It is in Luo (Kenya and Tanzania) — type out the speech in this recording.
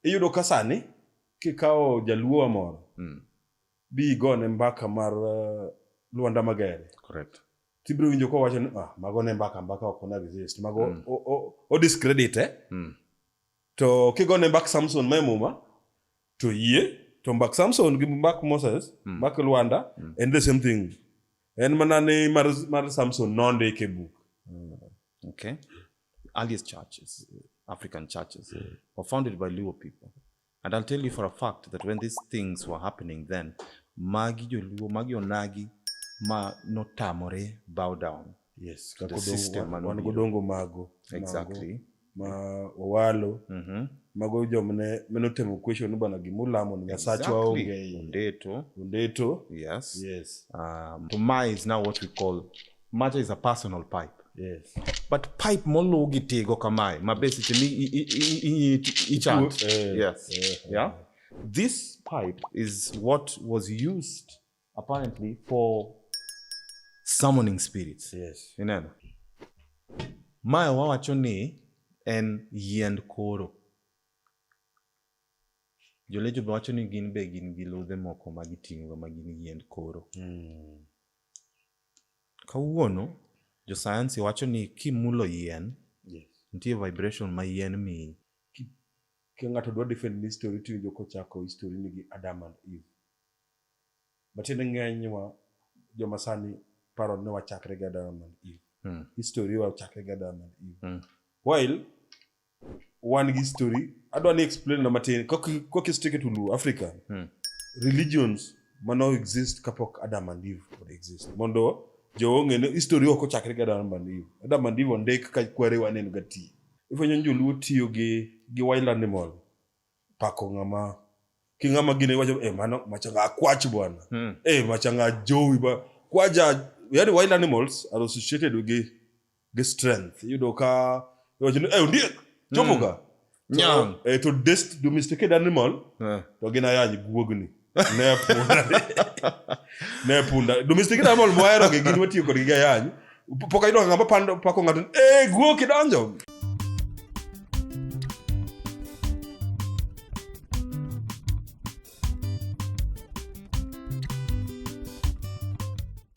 iyudo ka sani kikawo jaluo moro bi gone mbaka mar Luanda Magere. Correct. Tibiro winjo ko wacho ni mago ne mbaka ok na exist. Mago o discredit to kigone mbaka Samson Maimuma to yie to mbaka Samson gi mbaka Moses mbaka Luanda and the same thing. En manane mar Samson nonde ke book. Okay. Earliest churches, African churches, were founded by Luo people. And I'll tell you for a fact that when these things were happening then, Magi Joluo, Magi Onagi, no tamore bow down. Yes. The system. Godongo mago. Exactly. Ma owalo. Mago jomne menotemo question bana gimulamo ni Nyasacho waonge. Undeto. Yes. Yes. To Ma is now what we call, Maja is a personal pipe. Yes. But pipe molo gitego kamai, ma basically each chant. Yes. Yeah. This pipe is what was used apparently for summoning spirits. Yes. You know. Ma wawacho ni en yiend koro. Jolejo wacho ni gin be gin gi lodhe moko ma giting'o ma gin yiend koro. Kawuono jo science wacho ni kimulo yien, nitie vibration ma yien mi. Ki ng'ato dwa defend this story to ko chako history ni gi Adam and Eve. But in ng'eny wa joma sani paro ne wachakre gi Adam and Eve. History wa chakre gi Adam and Eve. While one history adwa ni explain na matin ko stick to Luo Africa. Religions mano exist kapok Adam and Eve would exist. Mondo jonge ne history oko chakre gi Adam and Eve. Adam and Eve ondek ka kwere wanen gati. Ifenyo Joluo tiyo gi wild animal pako ngama ki ngama gine wacho mano machanga kwach bwana machanga jowi ba kwaja yani wild animals are associated with strength you know ka wacho ndiye chomoga Nyang to domesticated animal to gina yanyi guogni ne punda domesticated animal moero ge gin watiyo kod gi yanyi poka ido ngama pako ngato guogi donjo